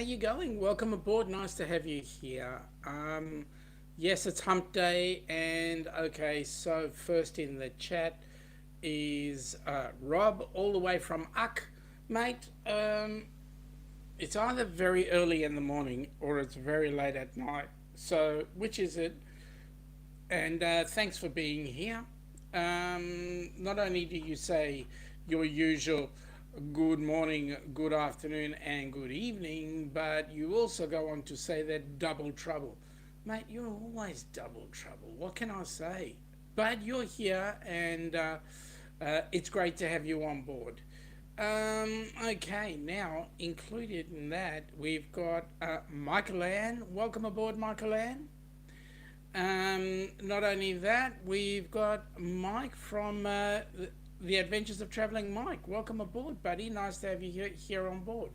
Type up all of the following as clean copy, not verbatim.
you going? Welcome aboard. Nice to have you here. Yes, it's Hump Day, and okay, so first in the chat is Rob, all the way from Uck, mate. It's either very early in the morning or it's very late at night. So, which is it? And thanks for being here. Not only do you say your usual good morning, good afternoon, and good evening, but you also go on to say that double trouble. Mate, you're always double trouble. What can I say? But you're here, and it's great to have you on board. Okay, now included in that, we've got Michael Ann. Welcome aboard, Michael Ann. Not only that, we've got Mike from the Adventures of Traveling Mike. Welcome aboard, buddy. Nice to have you here on board.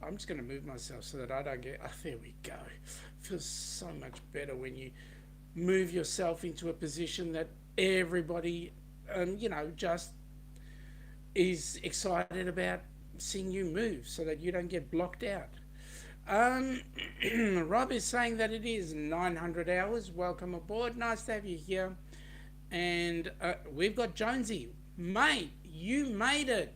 I'm just going to move myself so that I don't get. Oh, there we go. Feels so much better when you move yourself into a position that everybody, just is excited about seeing you move so that you don't get blocked out. Um, Rob is saying that it is 900 hours. Welcome aboard. Nice to have you here. And we've got Jonesy. Mate, you made it.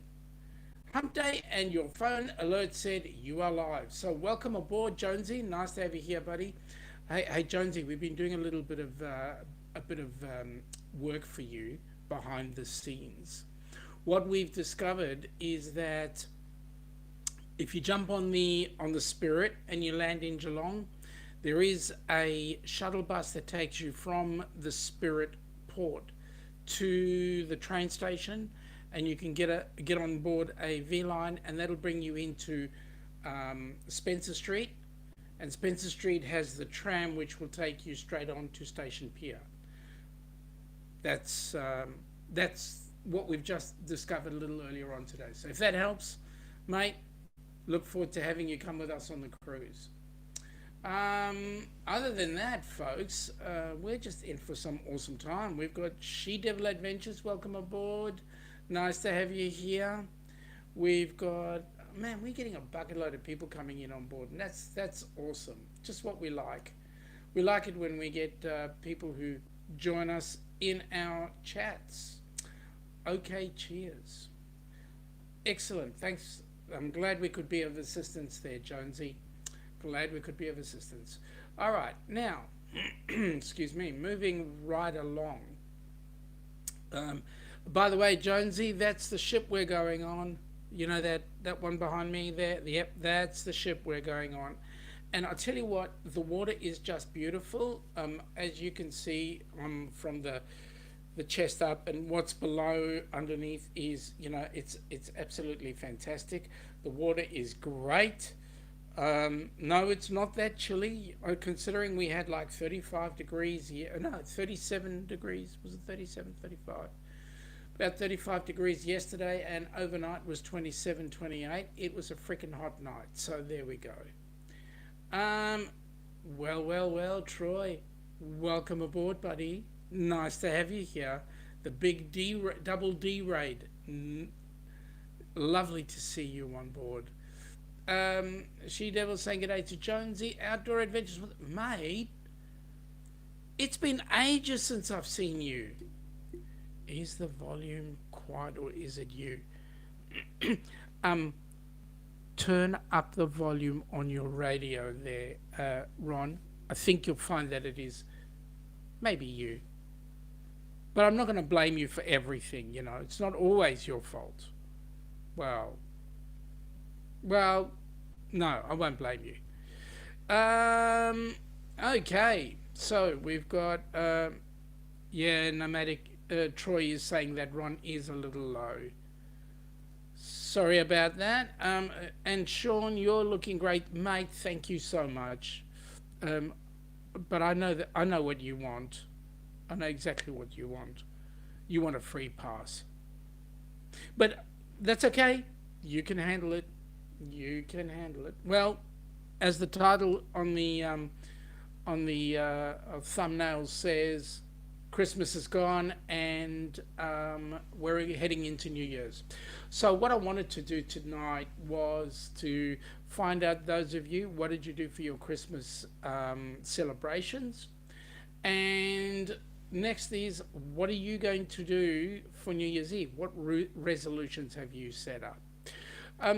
Hump day, and your phone alert said you are live. So welcome aboard, Jonesy. Nice to have you here, buddy. Hey, Jonesy. We've been doing a little bit of work for you behind the scenes. What we've discovered is that if you jump on the Spirit and you land in Geelong, there is a shuttle bus that takes you from the Spirit port to the train station, and you can get on board a V line, and that'll bring you into Spencer Street, and Spencer Street has the tram which will take you straight on to Station Pier. That's what we've just discovered a little earlier on today. So if that helps, mate, look forward to having you come with us on the cruise. Other than that, folks, we're just in for some awesome time. We've got She Devil Adventures. Welcome aboard. Nice to have you here. We've got, man, we're getting a bucket load of people coming in on board, and that's awesome. Just what we like. We like it when we get people who join us in our chats. Okay, cheers. Excellent. Thanks. I'm glad we could be of assistance there, Jonesy. Glad we could be of assistance. All right, now, excuse me, moving right along. By the way, Jonesy, that's the ship we're going on. You know that one behind me there? Yep, that's the ship we're going on. And I'll tell you what, the water is just beautiful. As you can see from the chest up, and what's below underneath is, it's absolutely fantastic. The water is great. No, it's not that chilly, considering we had like 35 degrees here. No, 37 degrees. Was it 37, 35? About 35 degrees yesterday, and overnight was 27, 28. It was a freaking hot night. So there we go. Well, Troy, welcome aboard, buddy. Nice to have you here. The big double D raid. Lovely to see you on board. She Devil saying good day to Jonesy. Outdoor Adventures with mate. It's been ages since I've seen you. Is the volume quiet or is it you? Turn up the volume on your radio there, Ron. I think you'll find that it is maybe you. But I'm not going to blame you for everything, It's not always your fault. Well, no, I won't blame you. Okay, so we've got, nomadic. Troy is saying that Ron is a little low. Sorry about that. And Sean, you're looking great, mate. Thank you so much. But I know what you want. I know exactly what you want. You want a free pass. But that's okay. You can handle it. You can handle it. Well, as the title on the thumbnail says, Christmas is gone, and we're heading into New Year's. So, what I wanted to do tonight was to find out, those of you, what did you do for your Christmas celebrations? And next is, what are you going to do for New Year's Eve? What resolutions have you set up?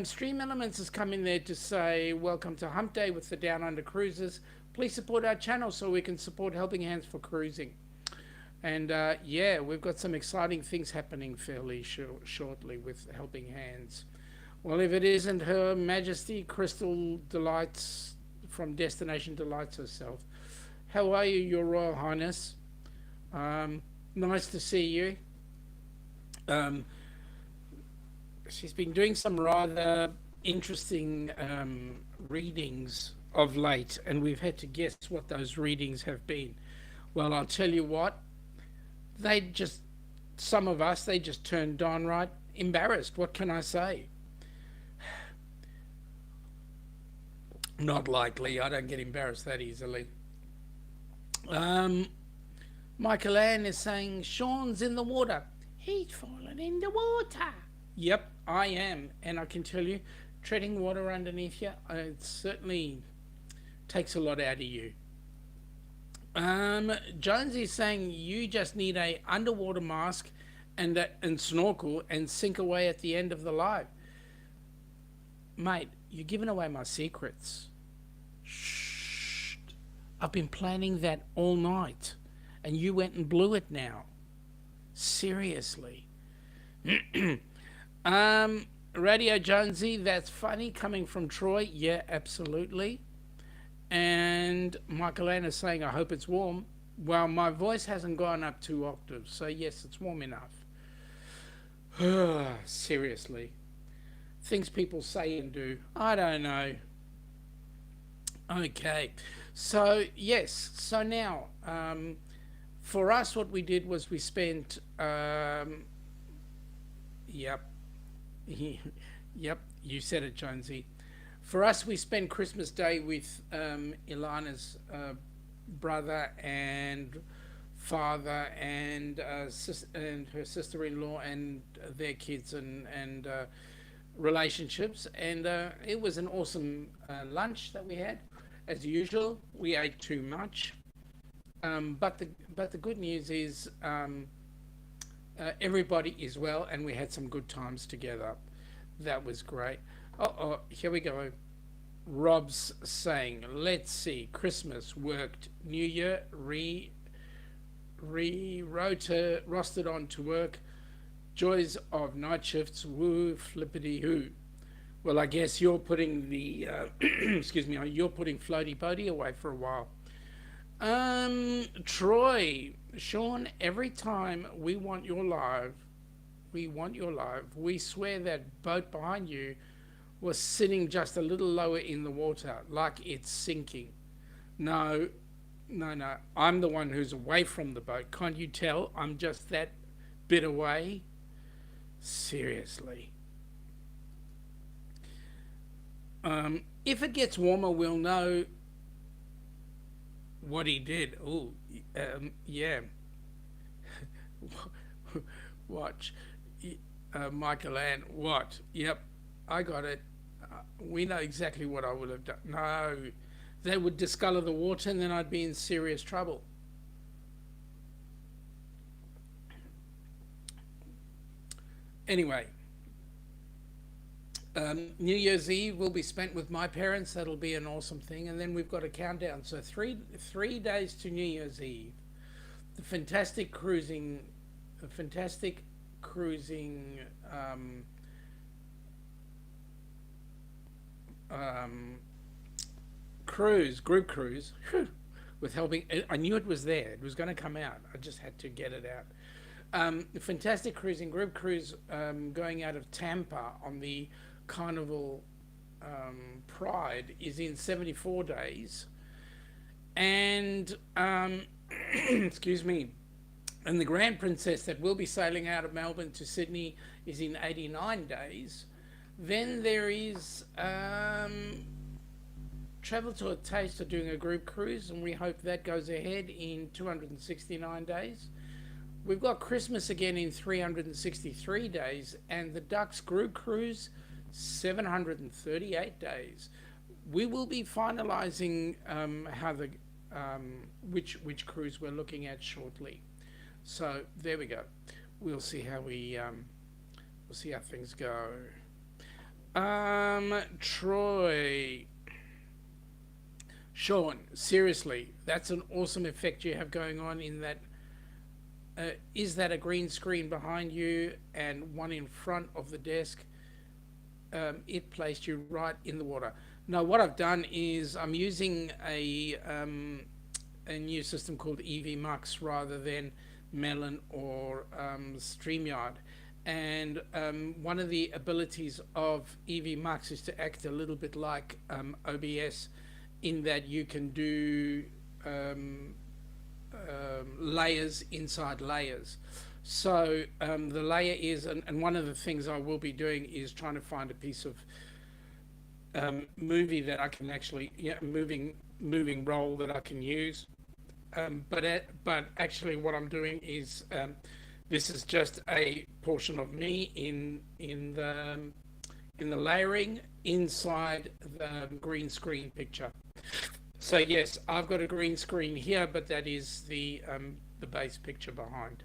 Stream Elements has come in there to say, welcome to Hump Day with the Down Under Cruisers. Please support our channel so we can support Helping Hands for Cruising. And yeah, we've got some exciting things happening fairly shortly with Helping Hands. Well, if it isn't Her Majesty Crystal Delights from Destination Delights herself. How are you, Your Royal Highness? Nice to see you. She's been doing some rather interesting readings of late, and we've had to guess what those readings have been. Well, I'll tell you what, some of us, they just turned downright embarrassed. What can I say? Not likely. I don't get embarrassed that easily. Michael Ann is saying, Sean's in the water. He's fallen in the water. Yep, I am. And I can tell you, treading water underneath you, it certainly takes a lot out of you. Jonesy is saying, you just need a underwater mask and snorkel and sink away at the end of the live. Mate, you're giving away my secrets. Shh. I've been planning that all night, and you went and blew it now. Seriously. Radio Jonesy, that's funny coming from Troy. Yeah, absolutely. And Michael Ann is saying, I hope it's warm. Well, my voice hasn't gone up 2 octaves, so yes, it's warm enough. Seriously. Things people say and do. I don't know. Okay. So, yes. So now, for us, what we did was we spent, yep. Yep, you said it, Jonesy. For us, we spent Christmas Day with Ilana's brother and father and her sister-in-law and their kids and relationships, and it was an awesome lunch that we had. As usual, we ate too much, but the good news is everybody is well, and we had some good times together. That was great. Oh, here we go. Rob's saying, let's see, Christmas worked, New Year rostered on to work, joys of night shifts, woo, flippity hoo. Well, I guess you're putting the, excuse me, you're putting floaty boaty away for a while. Troy, Sean, every time we want your live, we swear that boat behind you was sitting just a little lower in the water, like it's sinking. No, I'm the one who's away from the boat. Can't you tell? I'm just that bit away. Seriously. If it gets warmer, we'll know what he did. Oh, yeah. Watch. Michael Ann, what? Yep, I got it. We know exactly what I would have done. No, they would discolor the water and then I'd be in serious trouble. Anyway, New Year's Eve will be spent with my parents. That'll be an awesome thing. And then we've got a countdown. So three days to New Year's Eve. The fantastic cruising group cruise with helping. I knew it was there. It was going to come out. I just had to get it out. Fantastic cruising group cruise going out of Tampa on the Carnival Pride is in 74 days. And excuse me. And the Grand Princess that will be sailing out of Melbourne to Sydney is in 89 days. Then there is Travel to a Taste of doing a group cruise, and we hope that goes ahead in 269 days. We've got Christmas again in 363 days, and the Ducks group cruise 738 days. We will be finalising how the which cruise we're looking at shortly. So there we go. We'll see how we'll see how things go. Troy, Sean, seriously, that's an awesome effect you have going on in that. Is that a green screen behind you and one in front of the desk? It placed you right in the water. No, what I've done is I'm using a new system called EV rather than Melon or StreamYard. And one of the abilities of EV is to act a little bit like OBS in that you can do layers inside layers. So the layer is, and one of the things I will be doing is trying to find a piece of movie that I can actually, yeah, moving roll that I can use. But actually, what I'm doing is this is just a portion of me in the layering inside the green screen picture. So yes, I've got a green screen here, but that is the base picture behind.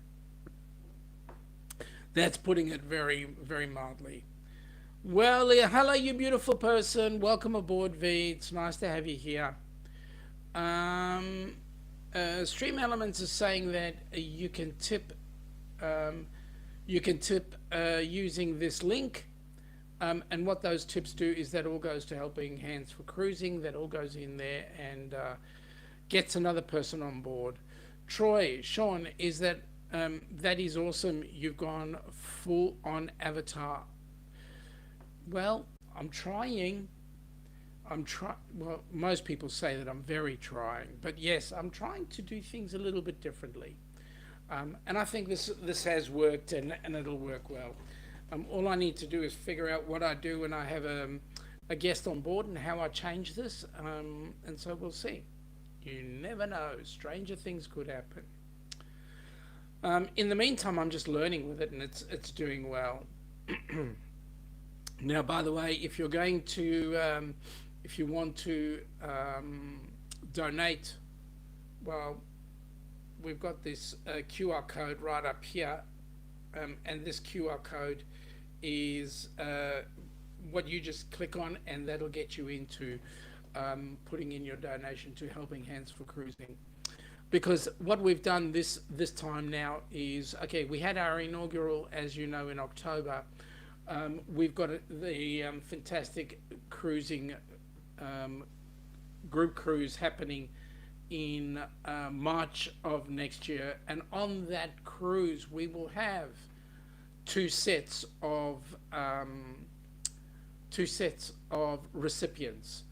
That's putting it very, very mildly. Well, hello, you beautiful person. Welcome aboard, V. It's nice to have you here. Um, Stream Elements is saying that um, you can tip using this link. And what those tips do is that all goes to helping hands for cruising. That all goes in there and gets another person on board. Troy, Sean, is that that is awesome. You've gone full on avatar. Well, I'm trying. Well, most people say that I'm very trying, but yes, I'm trying to do things a little bit differently. And I think this has worked and it'll work well. All I need to do is figure out what I do when I have a guest on board and how I change this. And so we'll see. You never know. Stranger things could happen. In the meantime, I'm just learning with it, and it's doing well. Now, by the way, if you're going to, if you want to donate, well, we've got this QR code right up here, and this QR code is what you just click on, and that'll get you into putting in your donation to Helping Hands for Cruising. Because what we've done this time now is, okay, we had our inaugural, as you know, in October. We've got the fantastic cruising group cruise happening in March of next year, and on that cruise we will have two sets of recipients.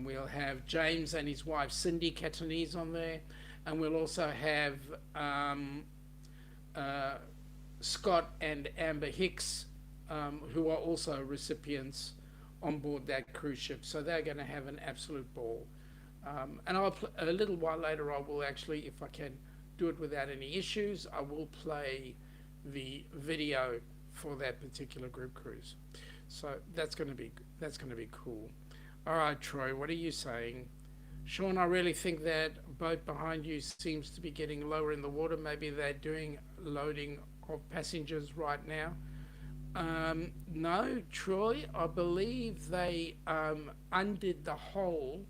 We'll have James and his wife Cindy Catanese on there, and we'll also have Scott and Amber Hicks, who are also recipients on board that cruise ship. So they're going to have an absolute ball. And a little while later, I will actually, if I can do it without any issues, I will play the video for that particular group cruise. So that's going to be cool. All right, Troy, what are you saying? Sean, I really think that boat behind you seems to be getting lower in the water. Maybe they're doing loading of passengers right now. No, Troy, I believe they undid the hole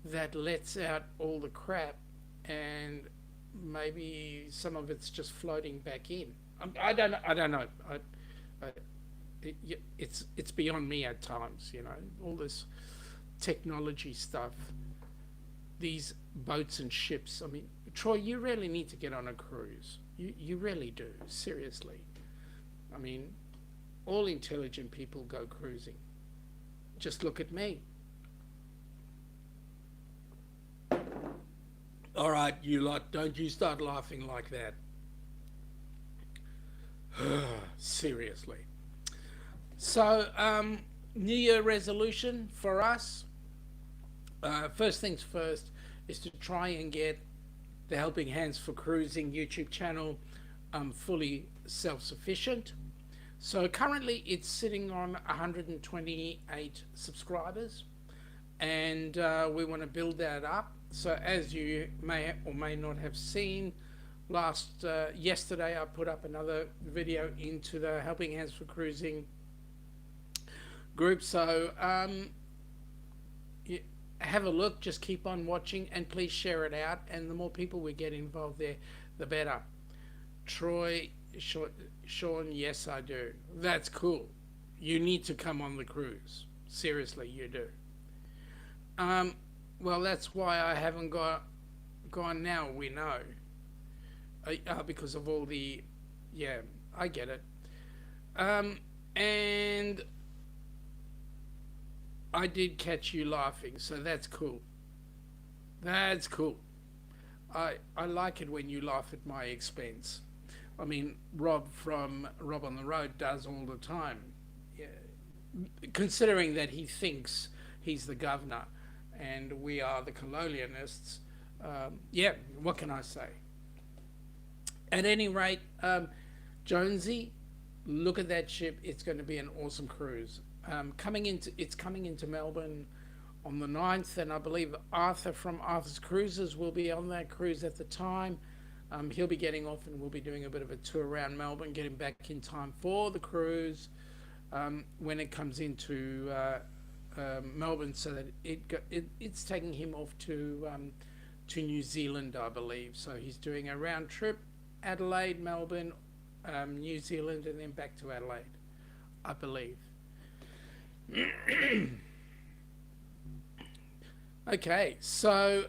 that lets out all the crap, and maybe some of it's just floating back in. I don't know. It's beyond me at times, you know, all this technology stuff, these boats and ships. I mean, Troy, you really need to get on a cruise. You really do, seriously. I mean, all intelligent people go cruising. Just look at me. All right, you lot, don't you start laughing like that. Seriously. So, New Year resolution for us. First things first is to try and get the Helping Hands for Cruising YouTube channel fully self-sufficient. So currently it's sitting on 128 subscribers, and we want to build that up. So as you may or may not have seen, yesterday I put up another video into the Helping Hands for Cruising group. So have a look, just keep on watching, and please share it out, and the more people we get involved there, the better. Troy, Sean, yes I do. That's cool. You need to come on the cruise. Seriously, you do. Well, that's why I haven't gone now, we know. Because of all the... Yeah, I get it. And I did catch you laughing, so that's cool. That's cool. I like it when you laugh at my expense. I mean, Rob from Rob on the Road does all the time. Yeah. Considering that he thinks he's the governor and we are the colonialists, yeah, what can I say? At any rate, Jonesy, look at that ship. It's going to be an awesome cruise. It's coming into Melbourne on the 9th, and I believe Arthur from Arthur's Cruises will be on that cruise at the time. He'll be getting off, and we'll be doing a bit of a tour around Melbourne, getting back in time for the cruise when it comes into Melbourne, so that it's taking him off to New Zealand, I believe. So he's doing a round trip, Adelaide, Melbourne, New Zealand, and then back to Adelaide, I believe. Okay, so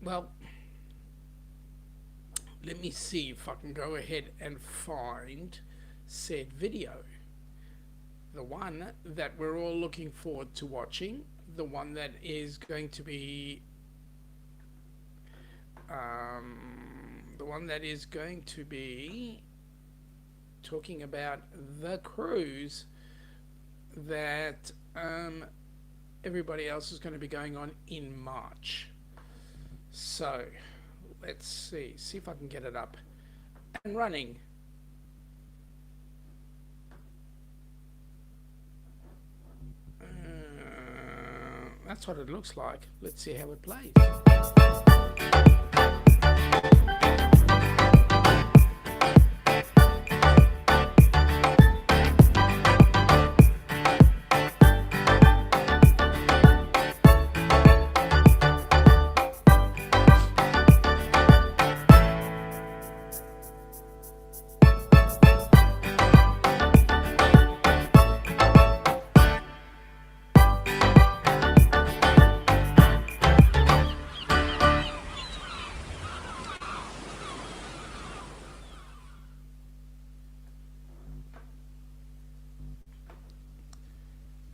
well, let me see if I can go ahead and find said video, the one that we're all looking forward to watching, the one that is going to be talking about the cruise that everybody else is going to be going on in March. So let's see if I can get it up and running. That's what it looks like. Let's see how it plays.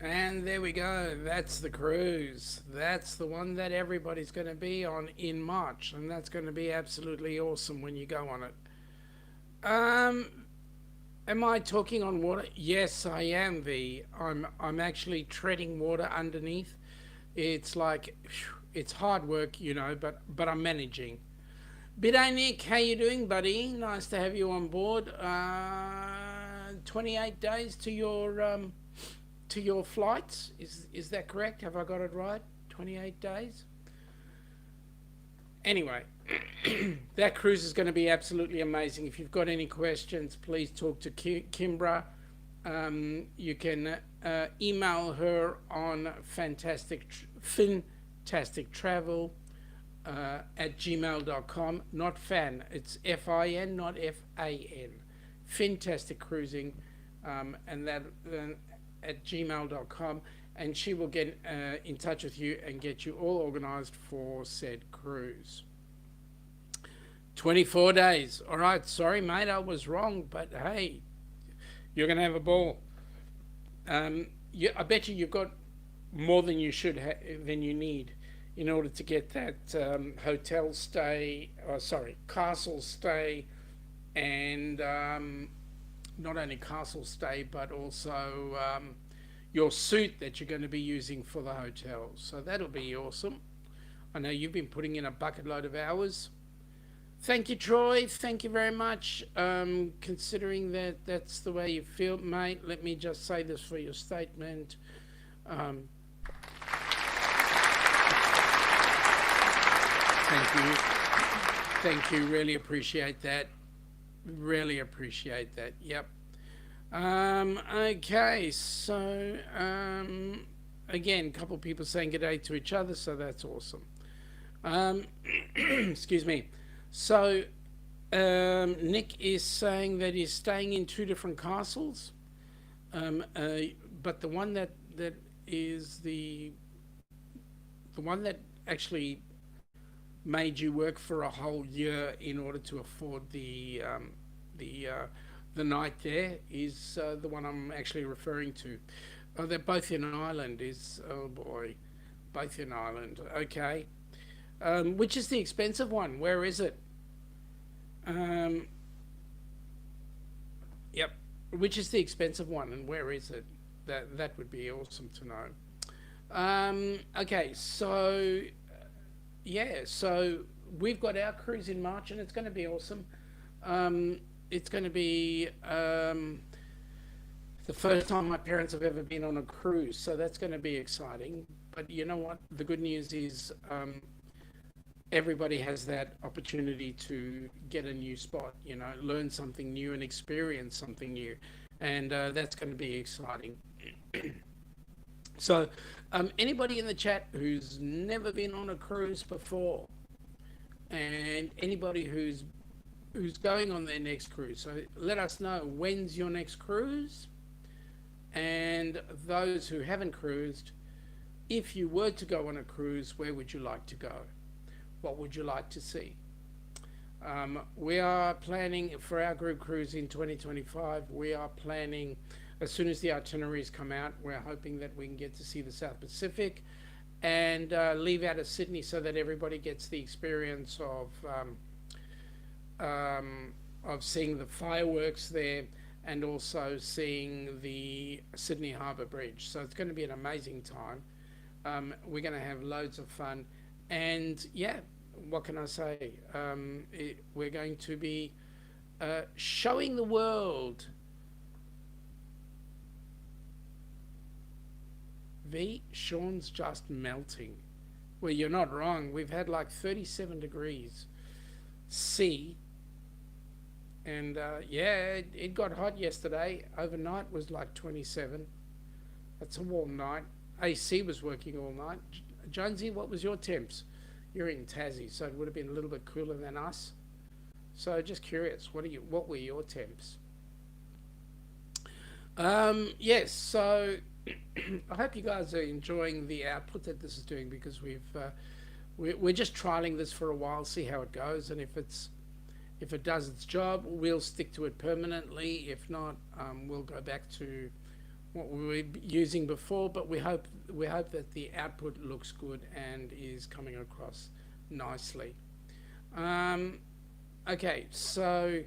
And there we go. That's the cruise. That's the one that everybody's going to be on in March, and that's going to be absolutely awesome when you go on it. Am I talking on water? Yes, I am, V. I'm actually treading water underneath. It's like, it's hard work, you know, but I'm managing. Biday Nick, how you doing, buddy? Nice to have you on board. 28 days to your flights. Is that correct? Have I got it right? 28 days? Anyway, that cruise is going to be absolutely amazing. If you've got any questions, please talk to Kimbra. You can email her on Fintastic Travel at gmail.com. Not fan, it's F-I-N, not F-A-N. Fintastic Cruising, and that at gmail.com, and she will get in touch with you and get you all organized for said cruise. 24 days. All right, sorry mate, I was wrong, but hey, you're gonna have a ball. I bet you've got more than you than you need in order to get that hotel stay, castle stay, and not only castle stay, but also your suite that you're going to be using for the hotel. So that'll be awesome. I know you've been putting in a bucket load of hours. Thank you, Troy. Thank you very much. Considering that that's the way you feel, mate, let me just say this for your statement. Um, Thank you. Thank you. Really appreciate that. Really appreciate that. Yep. Okay. So, again, a couple of people saying good day to each other, so that's awesome. Um, excuse me. So, Nick is saying that he's staying in two different castles, um, uh, but the one that is the one that actually made you work for a whole year in order to afford the the night there is the one I'm actually referring to. Oh, they're both in Ireland. Is oh boy, both in Ireland. Okay, which is the expensive one? Where is it? Um, yep. Which is the expensive one, and where is it? That would be awesome to know. Okay, so yeah, so we've got our cruise in March, and it's going to be awesome. It's going to be the first time my parents have ever been on a cruise, so that's going to be exciting. But you know what? The good news is everybody has that opportunity to get a new spot, learn something new and experience something new. And that's going to be exciting. So, anybody in the chat who's never been on a cruise before, and anybody who's going on their next cruise, so let us know when's your next cruise, and those who haven't cruised, if you were to go on a cruise, where would you like to go? What would you like to see? We are planning for our group cruise in 2025. We are planning, as soon as the itineraries come out, we're hoping that we can get to see the South Pacific and leave out of Sydney so that everybody gets the experience of seeing the fireworks there and also seeing the Sydney Harbour Bridge. So it's going to be an amazing time. We're going to have loads of fun. And yeah, what can I say? We're going to be showing the world. Sean's just melting. Well, you're not wrong. We've had like 37 degrees C. And yeah, it got hot yesterday. Overnight was like 27. That's a warm night. AC was working all night. Jonesy, what was your temps? You're in Tassie, so it would have been a little bit cooler than us. So just curious, what were your temps? Yes, so I hope you guys are enjoying the output that this is doing because we're just trialing this for a while, see how it goes, and if it does its job, we'll stick to it permanently. If not, we'll go back to what we were using before. But we hope that the output looks good and is coming across nicely. Um, okay, so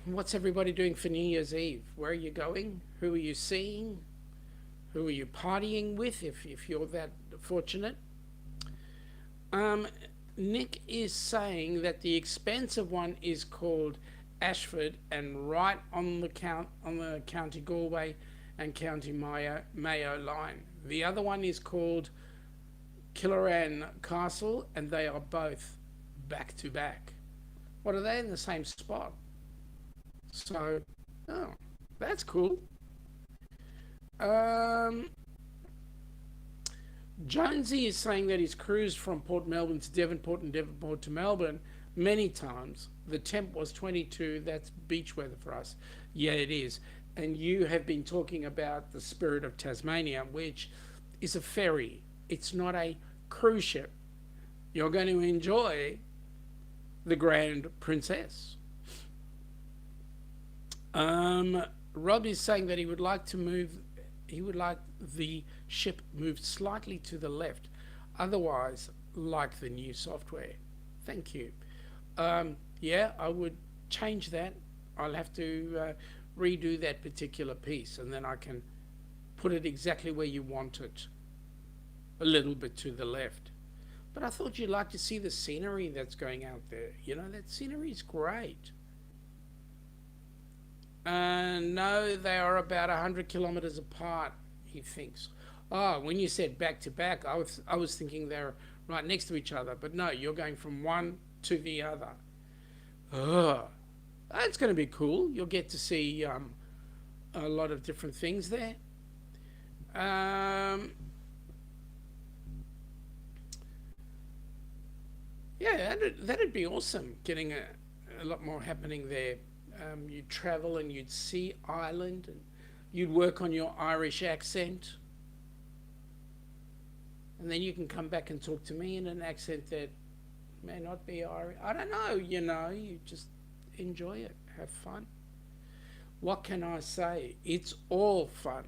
what's everybody doing for New Year's Eve? Where are you going? Who are you seeing? Who are you partying with? If you're that fortunate. Um, Nick is saying that the expensive one is called Ashford and right on the County Galway and County Mayo line. The other one is called Killaran Castle, and they are both back to back. What are they in the same spot? So, oh, that's cool. Um, Jonesy is saying that he's cruised from Port Melbourne to Devonport and Devonport to Melbourne many times. The temp was 22. That's beach weather for us. Yeah, it is. And you have been talking about the Spirit of Tasmania, which is a ferry. It's not a cruise ship. You're going to enjoy the Grand Princess. Rob is saying that he would like the ship moved slightly to the left, otherwise, like the new software. Thank you. Yeah, I would change that. I'll have to redo that particular piece and then I can put it exactly where you want it. a little bit to the left. But I thought you'd like to see the scenery that's going out there. You know, that scenery is great. No, they are about 100 kilometers apart, he thinks. Oh, when you said back to back, I was thinking they're right next to each other. But no, you're going from one to the other. Oh, that's going to be cool. You'll get to see a lot of different things there. Um, yeah, that'd be awesome. Getting a lot more happening there. You'd travel and you'd see Ireland and you'd work on your Irish accent. And then you can come back and talk to me in an accent that may not be Irish. I don't know, you just enjoy it, have fun. What can I say? It's all fun.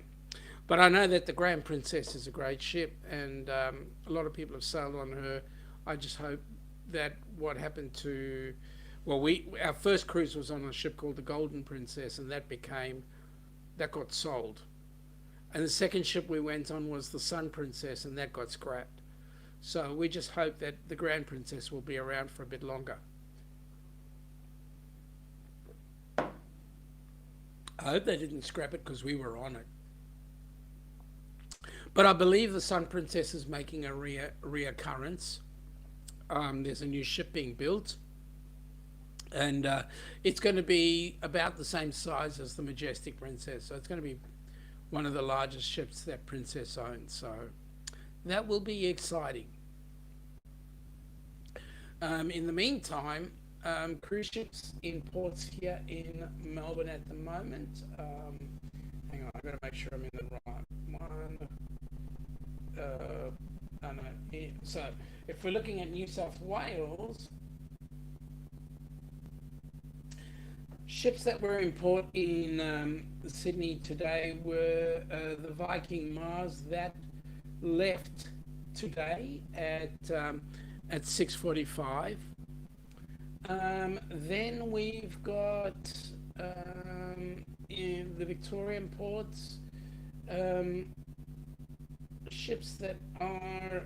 But I know that the Grand Princess is a great ship, and a lot of people have sailed on her. I just hope that what happened to, well, our first cruise was on a ship called the Golden Princess, and that got sold. And the second ship we went on was the Sun Princess, and that got scrapped. So we just hope that the Grand Princess will be around for a bit longer. I hope they didn't scrap it because we were on it. But I believe the Sun Princess is making a reoccurrence. There's a new ship being built, and it's going to be about the same size as the Majestic Princess. So it's going to be one of the largest ships that Princess owns. So that will be exciting. In the meantime, cruise ships in ports here in Melbourne at the moment. Hang on, I've got to make sure I'm in the right one. No, no, yeah. So if we're looking at New South Wales, ships that were in port in Sydney today were the Viking Mars that left today at 6:45. Then we've got in the Victorian ports ships that are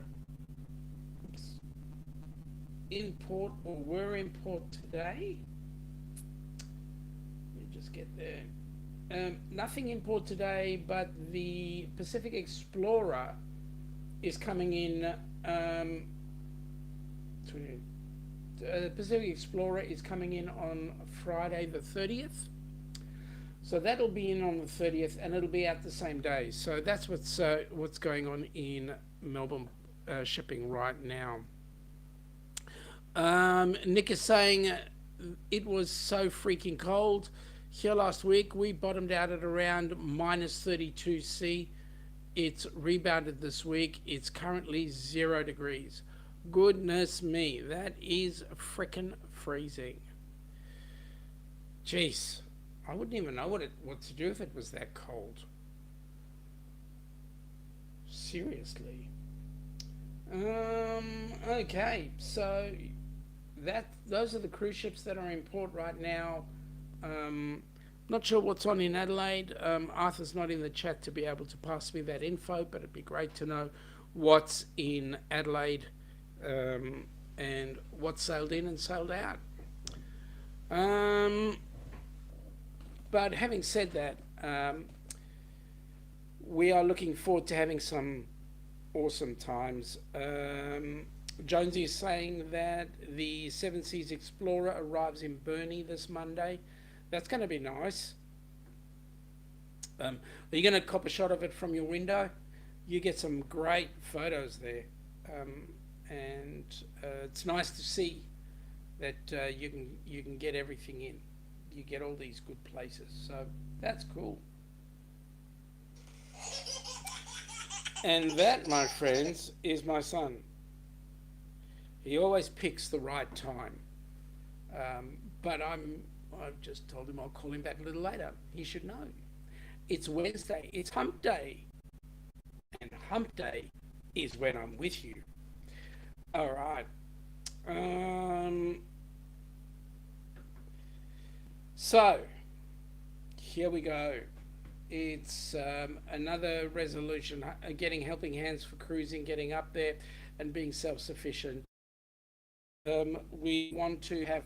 in port or were in port today. Let me just get there. Nothing in port today, but the Pacific Explorer is coming in. The Pacific Explorer is coming in on Friday the 30th. So that'll be in on the 30th, and it'll be out the same day. So that's what's going on in Melbourne shipping right now. Nick is saying it was so freaking cold here last week. We bottomed out at around minus 32°C. It's rebounded this week. It's currently 0 degrees. Goodness me, that is frickin' freezing. Jeez, I wouldn't even know what to do if it was that cold. Seriously. Okay, so those are the cruise ships that are in port right now. Not sure what's on in Adelaide. Arthur's not in the chat to be able to pass me that info, but it'd be great to know what's in Adelaide and what sailed in and sailed out. But having said that, we are looking forward to having some awesome times. Jonesy is saying that the Seven Seas Explorer arrives in Burnie this Monday. That's going to be nice. Are you going to cop a shot of it from your window? You get some great photos there. And it's nice to see that you can get everything in. You get all these good places, so that's cool. And that, my friends, is my son. He always picks the right time, but I've just told him I'll call him back a little later. He should know. It's Wednesday. It's Hump Day, and Hump Day is when I'm with you. All right. So here we go. It's another resolution, getting helping hands for cruising, getting up there and being self-sufficient. We want to have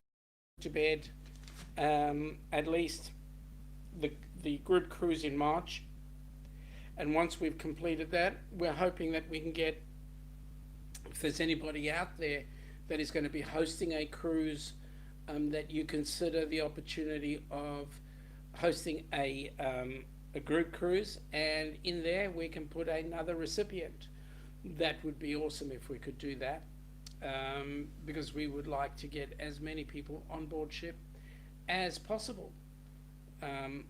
to bed at least the, the group cruise in March. And once we've completed that, we're hoping that we can get, if there's anybody out there that is going to be hosting a cruise, that you consider the opportunity of hosting a group cruise, and in there we can put another recipient. That would be awesome if we could do that, because we would like to get as many people on board ship as possible, and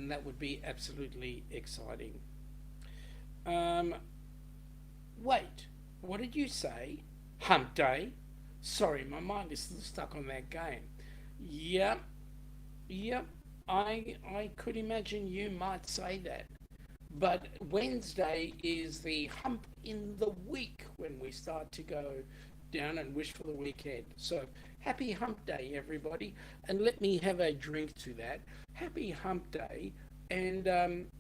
that would be absolutely exciting. Um, Wait, what did you say? Hump day? Sorry, my mind is still stuck on that game. Yep, yep. I could imagine you might say that. But Wednesday is the hump in the week when we start to go down and wish for the weekend. So happy hump day, everybody. And let me have a drink to that. Happy hump day. And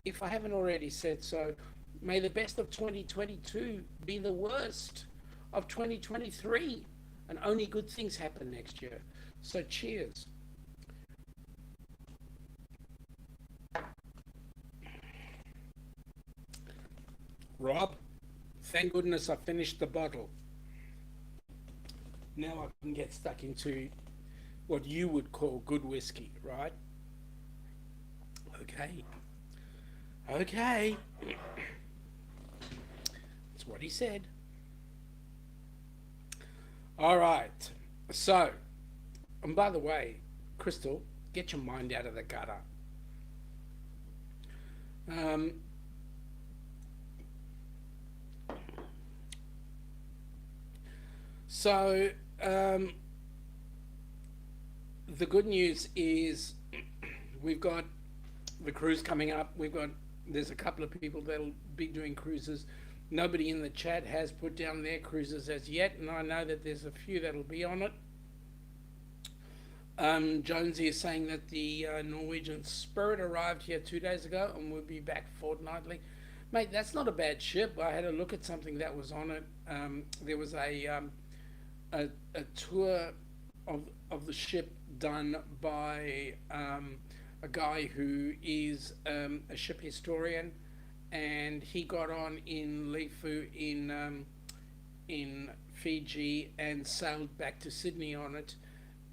if I haven't already said so, may the best of 2022 be the worst of 2023. And only good things happen next year. So cheers. Rob, thank goodness I finished the bottle. Now I can get stuck into what you would call good whiskey, right? Okay. Okay. That's what he said. All right. So, and by the way, Crystal, get your mind out of the gutter. Um, so, um, the good news is we've got the cruise coming up. There's a couple of people that'll be doing cruises. Nobody in the chat has put down their cruises as yet, and I know that there's a few that'll be on it. Jonesy is saying that the Norwegian Spirit arrived here 2 days ago and will be back fortnightly. Mate, that's not a bad ship. I had a look at something that was on it. There was a tour of the ship done by a guy who is a ship historian, and he got on in Lifu in Fiji and sailed back to Sydney on it,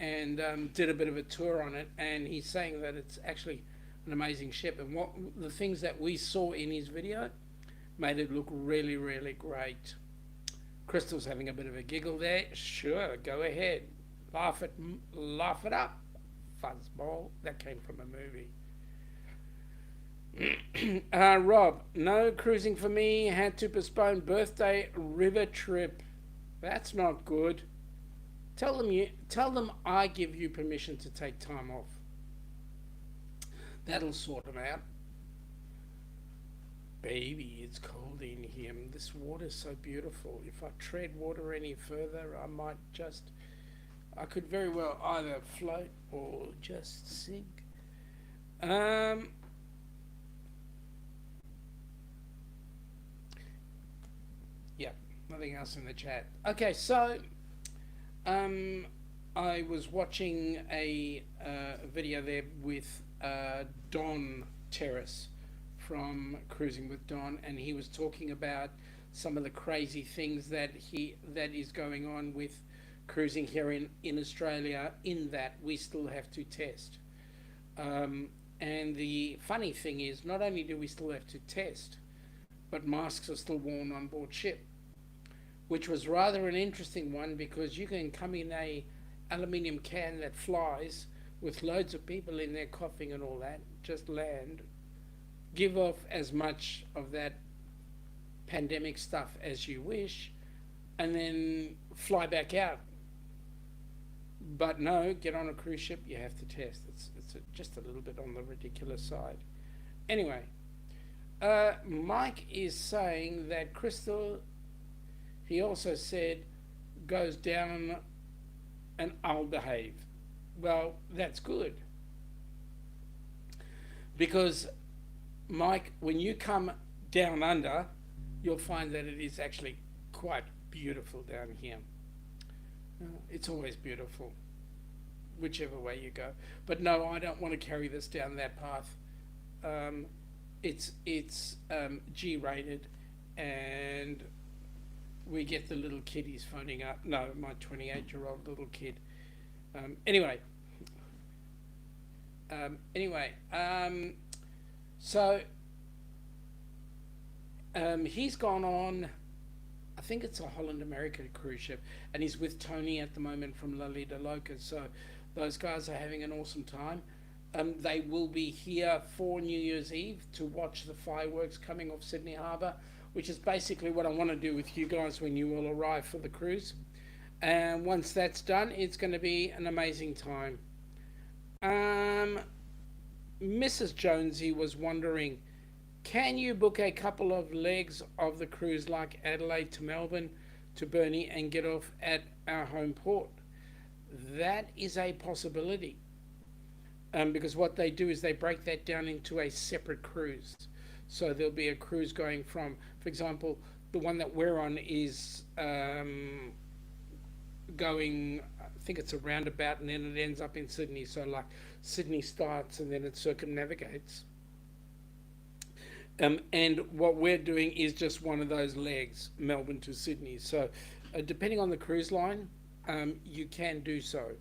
and did a bit of a tour on it. And he's saying that it's actually an amazing ship, and what the things that we saw in his video made it look really, really great. Crystal's having a bit of a giggle there. Sure, go ahead, laugh it up, fuzzball. That came from a movie. Rob, no cruising for me. Had to postpone birthday river trip. That's not good. Tell them I give you permission to take time off. That'll sort them out. Baby, it's cold in here. This water's so beautiful. If I tread water any further, I could very well either float or just sink. Um, yeah, nothing else in the chat. Okay, so um, I was watching a video there with Don Terrace from Cruising with Don, and he was talking about some of the crazy things that is going on with cruising here in Australia, in that we still have to test. And the funny thing is, not only do we still have to test, but masks are still worn on board ship, which was rather an interesting one, because you can come in a aluminium can that flies with loads of people in there coughing and all that, just land, give off as much of that pandemic stuff as you wish, and then fly back out. But no, get on a cruise ship, you have to test. It's just a little bit on the ridiculous side. Anyway, Mike is saying that Crystal, he also said, goes down and I'll behave. Well, that's good, because Mike, when you come down under, you'll find that it is actually quite beautiful down here. It's always beautiful, whichever way you go. But no, I don't want to carry this down that path. Um, it's G rated, and we get the little kiddies phoning up. No, my 28-year-old little kid. Anyway, anyway, so he's gone on. I think it's a Holland America cruise ship, and he's with Tony at the moment from Lolita Loca. So those guys are having an awesome time. They will be here for New Year's Eve to watch the fireworks coming off Sydney Harbour, which is basically what I want to do with you guys when you all arrive for the cruise. And once that's done, it's going to be an amazing time. Um, Mrs. Jonesy was wondering, can you book a couple of legs of the cruise like Adelaide to Melbourne to Burnie and get off at our home port? That is a possibility. Because what they do is they break that down into a separate cruise. So there'll be a cruise going from, for example, the one that we're on is going, I think it's a roundabout and then it ends up in Sydney. So, like, Sydney starts and then it circumnavigates. And what we're doing is just one of those legs, Melbourne to Sydney. So, depending on the cruise line, you can do so.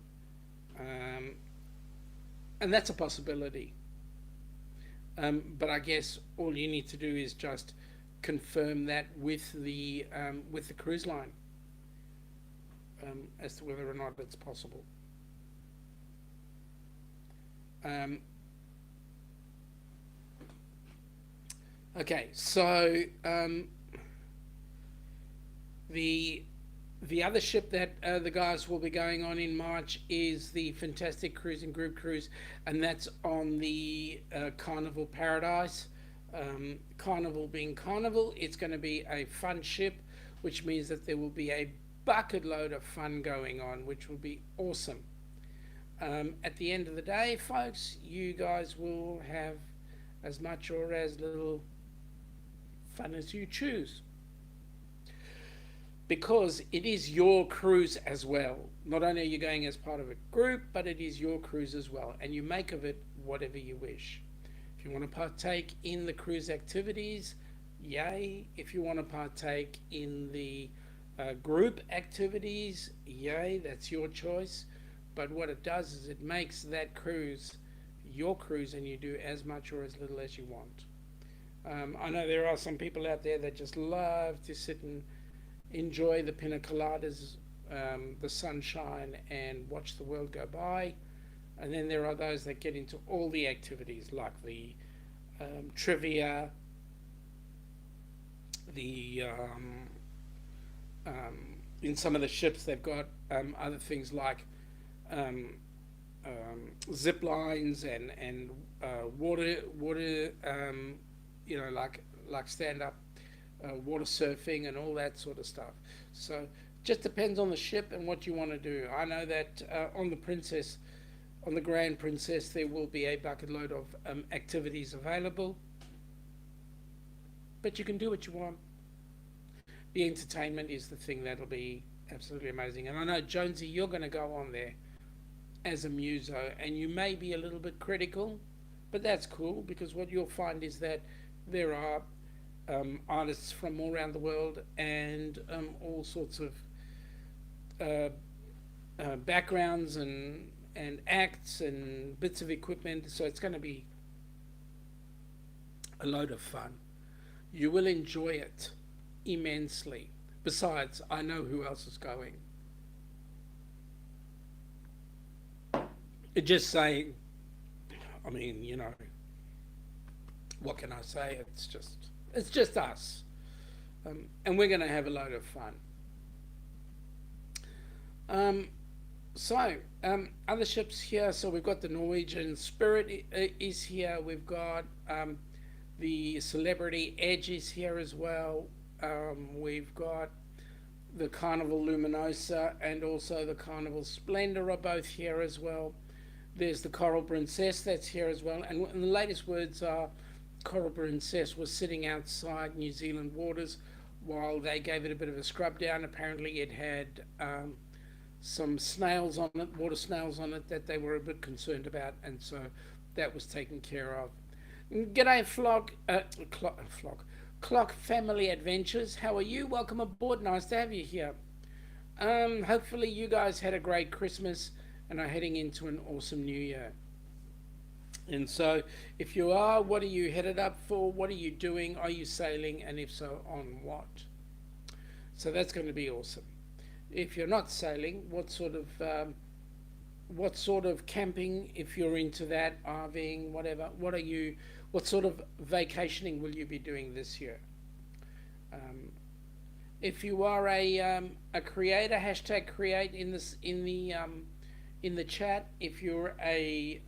Um, and that's a possibility. But I guess all you need to do is just confirm that with the cruise line, as to whether or not it's possible. Um, okay, so the the other ship that the guys will be going on in March is the Fantastic Cruising Group Cruise, and that's on the Carnival Paradise. Carnival being Carnival, it's going to be a fun ship, which means that there will be a bucket load of fun going on, which will be awesome. At the end of the day, folks, you guys will have as much or as little fun as you choose, because it is your cruise as well. Not only are you going as part of a group, but it is your cruise as well, and you make of it whatever you wish. If you want to partake in the cruise activities, yay. If you want to partake in the group activities, yay, that's your choice. But what it does is it makes that cruise your cruise, and you do as much or as little as you want. I know there are some people out there that just love to sit and enjoy the pina coladas, the sunshine, and watch the world go by. And then there are those that get into all the activities like the trivia, the in some of the ships they've got other things like um, zip lines and water like stand up water surfing and all that sort of stuff. So just depends on the ship and what you want to do. I know that on the Grand Princess, there will be a bucket load of activities available, but you can do what you want. The entertainment is the thing that'll be absolutely amazing. And I know, Jonesy, you're going to go on there as a muso, and you may be a little bit critical, but that's cool, because what you'll find is that there are artists from all around the world, and all sorts of uh, backgrounds and acts and bits of equipment. So it's going to be a load of fun. You will enjoy it immensely. Besides, I know who else is going. Just saying, I mean, what can I say? It's just us, and we're going to have a load of fun. Um, other ships here. So we've got the Norwegian Spirit is here. We've got the Celebrity Edge is here as well. We've got the Carnival Luminosa and also the Carnival Splendor are both here as well. There's the Coral Princess that's here as well. And the latest words are coral princess was sitting outside New Zealand waters while they gave it a bit of a scrub down. Apparently, it had some snails on it, water snails on it, that they were a bit concerned about, and so that was taken care of. G'day, Clock Family Adventures. How are you? Welcome aboard. Nice to have you here. Hopefully, you guys had a great Christmas and are heading into an awesome New Year. And so, if you are, what are you headed up for? What are you doing? Are you sailing? And if so, on what? So that's going to be awesome. If you're not sailing, what sort of camping, if you're into that, RVing, whatever, what sort of vacationing will you be doing this year? Um, if you are a creator, hashtag create in the chat. If you're a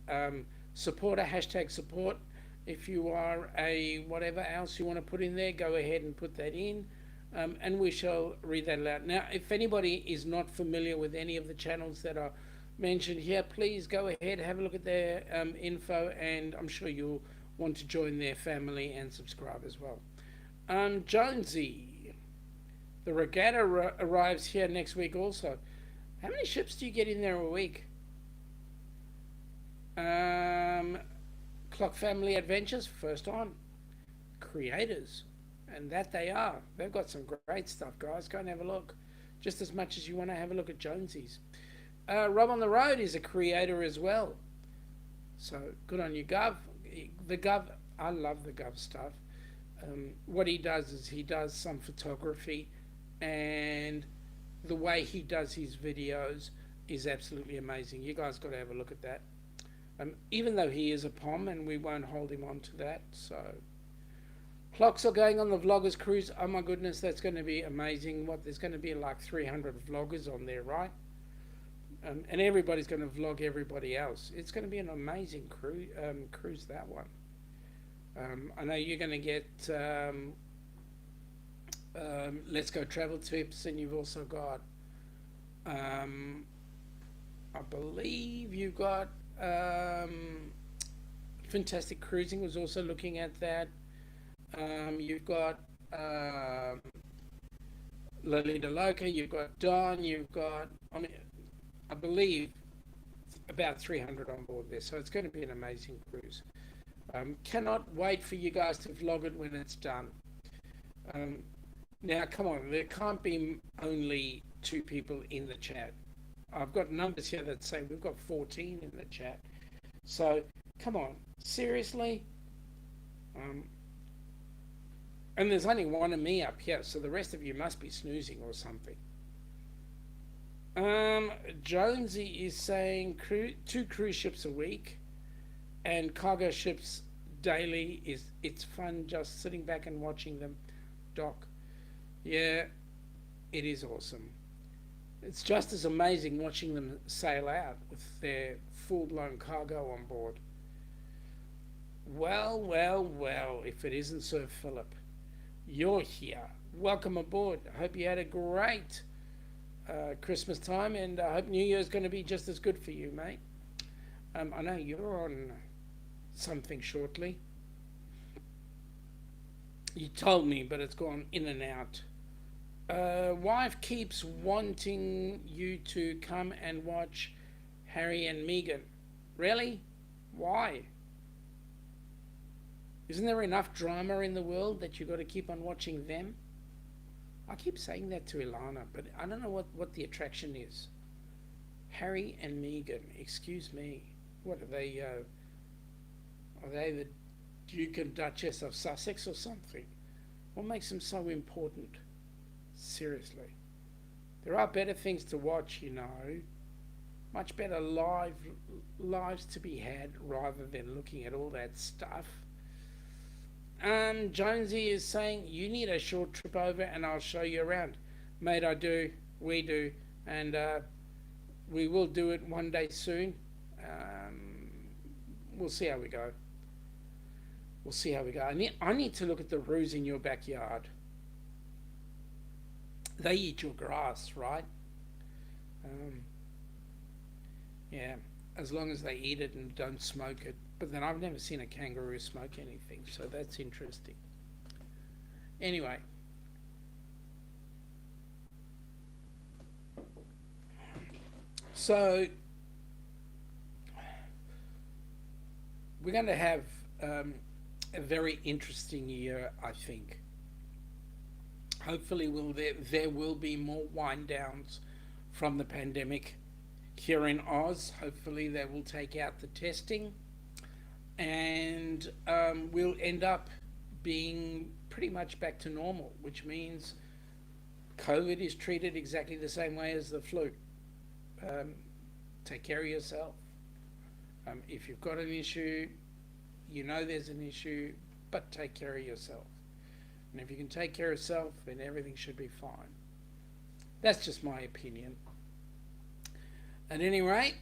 supporter, hashtag support. If you are a whatever else you want to put in there, go ahead and put that in. And we shall read that aloud. Now, if anybody is not familiar with any of the channels that are mentioned here, please go ahead, have a look at their info, and I'm sure you'll want to join their family and subscribe as well. Jonesy, the regatta arrives here next week also. How many ships do you get in there a week? Clock Family Adventures, first on. Creators, and that they are. They've got some great stuff, guys. Go and have a look. Just as much as you want to have a look at Jonesy's. Rob on the Road is a creator as well. So good on you, Gov. The Gov, I love the Gov stuff. What he does is he does some photography, and the way he does his videos is absolutely amazing. You guys got to have a look at that. Even though he is a POM, and we won't hold him on to that. So clocks are going on the vloggers cruise. Oh my goodness, that's going to be amazing. What, there's going to be like 300 vloggers on there, right? And everybody's going to vlog everybody else. It's going to be an amazing cruise, that one. I know you're going to get Let's Go Travel Tips, and you've also got, I believe you've got Fantastic Cruising was also looking at that. You've got Lolita Loca, you've got Don, you've got, I believe about 300 on board there, so it's going to be an amazing cruise. Cannot wait for you guys to vlog it when it's done. Now, come on, there can't be only 2 people in the chat. I've got numbers here that say we've got 14 in the chat. So, come on, seriously? And there's only one of me up here, so the rest of you must be snoozing or something. Jonesy is saying 2 cruise ships a week and cargo ships daily. It's fun just sitting back and watching them dock. Yeah, it is awesome. It's just as amazing watching them sail out with their full-blown cargo on board. Well, well, well, if it isn't Sir Philip, you're here. Welcome aboard. I hope you had a great Christmas time, and I hope New Year's going to be just as good for you, mate. I know you're on something shortly. You told me, but it's gone in and out. Wife keeps wanting you to come and watch Harry and Meghan. Really? Why? Isn't there enough drama in the world that you've got to keep on watching them? I keep saying that to Ilana, but I don't know what the attraction is. Harry and Meghan, excuse me. What are they? Are they the Duke and Duchess of Sussex or something? What makes them so important? Seriously. There are better things to watch, you know. Much better lives to be had rather than looking at all that stuff. Jonesy is saying, you need a short trip over and I'll show you around. Mate, I do. We do. And we will do it one day soon. We'll see how we go. We'll see how we go. I need to look at the roos in your backyard. They eat your grass, right? Yeah. as long as they eat it and don't smoke it. But then I've never seen a kangaroo smoke anything, so that's interesting. Anyway, so we're going to have a very interesting year, I think. Hopefully, there will be more wind downs from the pandemic here in Oz. Hopefully, they will take out the testing, and we'll end up being pretty much back to normal, which means COVID is treated exactly the same way as the flu. Um, Take care of yourself. If you've got an issue, you know there's an issue, but take care of yourself. And if you can take care of yourself, then everything should be fine. That's just my opinion. At any rate,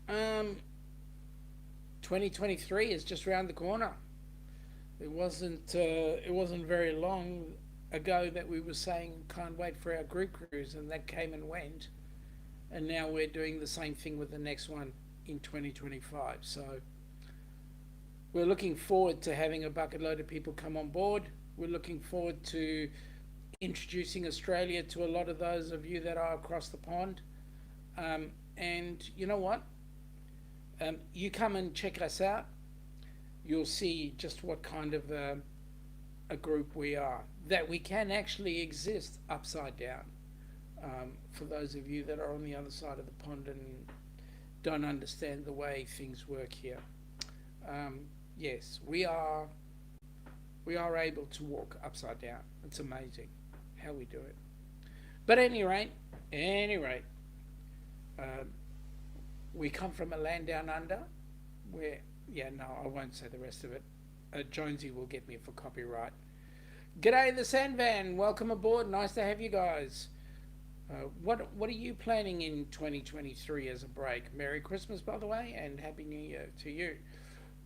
2023 is just round the corner. It wasn't very long ago that we were saying can't wait for our group cruise, and that came and went. And now we're doing the same thing with the next one in 2025. So we're looking forward to having a bucket load of people come on board. We're looking forward to introducing Australia to a lot of those of you that are across the pond. And you know what? You come and check us out. You'll see just what kind of a group we are. That we can actually exist upside down. For those of you that are on the other side of the pond and don't understand the way things work here. Yes, we are able to walk upside down. It's amazing how we do it. But any rate, uh, we come from a land down under where, yeah, no, I won't say the rest of it. Jonesy will get me for copyright. G'day, the Sandvan. Welcome aboard. Nice to have you guys. What are you planning in 2023 as a break? Merry Christmas, by the way, and Happy New Year to you.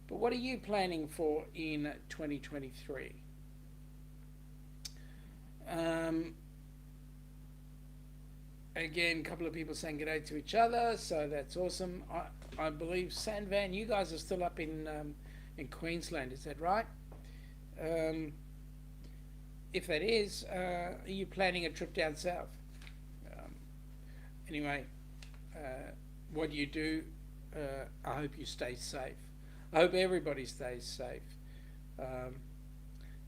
But what are you planning for in 2023? Again, a couple of people saying good day to each other, so that's awesome. I believe Sandvan, you guys are still up in Queensland, is that right? If that is, are you planning a trip down south? Anyway, what you do, I hope you stay safe. I hope everybody stays safe.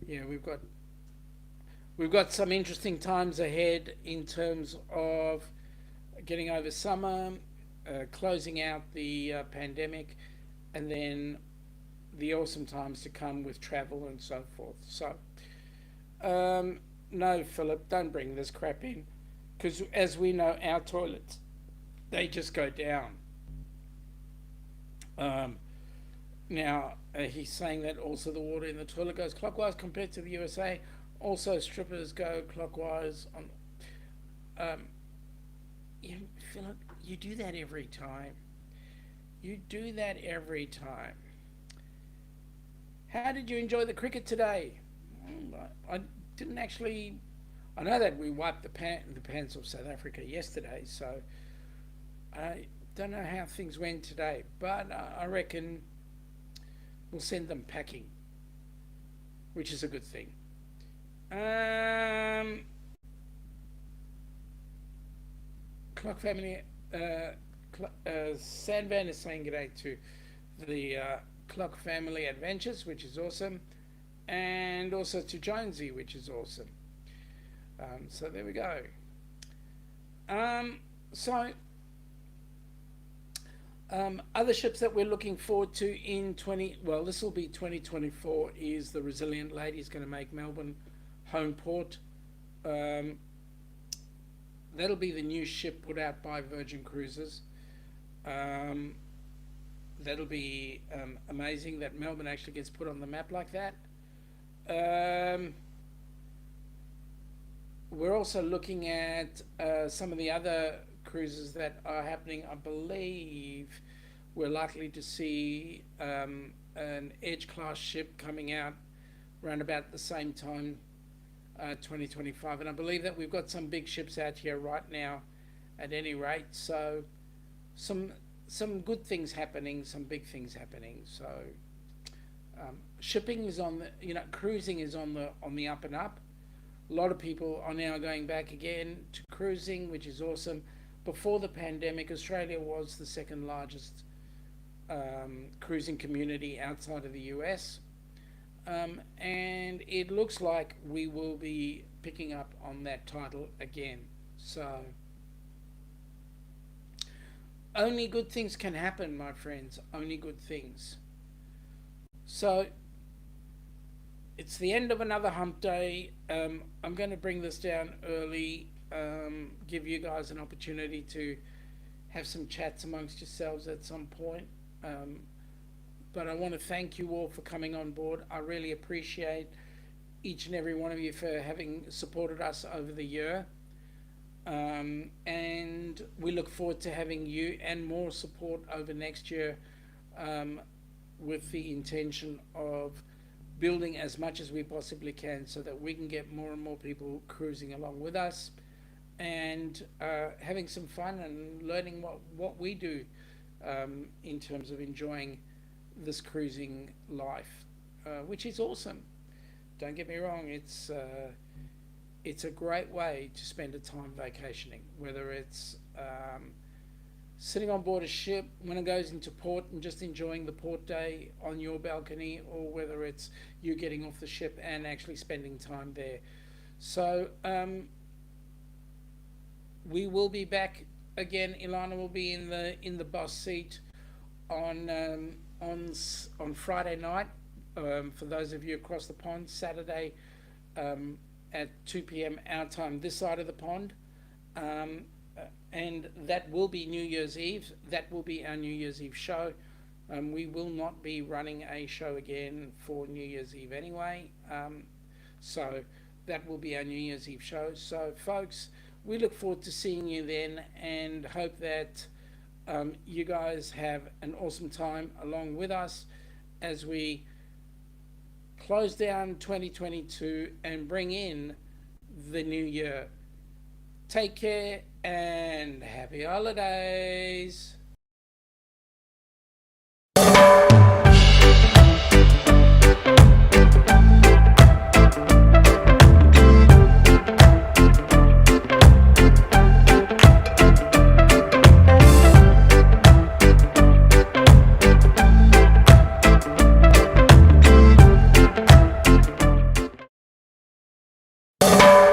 Yeah, we've got some interesting times ahead in terms of getting over summer, closing out the pandemic, and then the awesome times to come with travel and so forth. So, no, Philip, don't bring this crap in, because as we know, our toilets, they just go down. Now, he's saying that also the water in the toilet goes clockwise compared to the USA. Also, strippers go clockwise. Philip, you do that every time. You do that every time. How did you enjoy the cricket today? I didn't actually. I know that we wiped the pants off South Africa yesterday, so I don't know how things went today, but I reckon we'll send them packing, which is a good thing. Clock family, Sandvan is saying good day to the Clock family adventures, which is awesome, and also to Jonesy, which is awesome. So there we go. So other ships that we're looking forward to in this will be 2024, is the Resilient Lady is going to make Melbourne home port. That'll be the new ship put out by Virgin Cruises. That'll be amazing that Melbourne actually gets put on the map like that. We're also looking at some of the other cruises that are happening. I believe we're likely to see an Edge class ship coming out around about the same time, 2025. And I believe that we've got some big ships out here right now at any rate. So some some good things happening, some big things happening. So shipping is on the, cruising is on the up and up. A lot of people are now going back again to cruising, which is awesome. Before the pandemic, Australia was the second largest cruising community outside of the U.S. And it looks like we will be picking up on that title again. So only good things can happen, my friends. Only good things. So it's the end of another hump day. I'm going to bring this down early, give you guys an opportunity to have some chats amongst yourselves at some point. Um, but I want to thank you all for coming on board. I really appreciate each and every one of you for having supported us over the year. And we look forward to having you and more support over next year, um, with the intention of building as much as we possibly can so that we can get more and more people cruising along with us and having some fun and learning what we do, in terms of enjoying this cruising life, which is awesome. Don't get me wrong, it's a great way to spend a time vacationing, whether it's sitting on board a ship when it goes into port and just enjoying the port day on your balcony, or whether it's you getting off the ship and actually spending time there. So we will be back again. Ilana will be in the bus seat on on Friday night. For those of you across the pond, Saturday, at 2 p.m. our time this side of the pond. Um, and that will be New Year's Eve. That will be our New Year's Eve show. We will not be running a show again for New Year's Eve anyway. So that will be our New Year's Eve show. So, folks, we look forward to seeing you then and hope that you guys have an awesome time along with us as we close down 2022 and bring in the new year. Take care and happy holidays.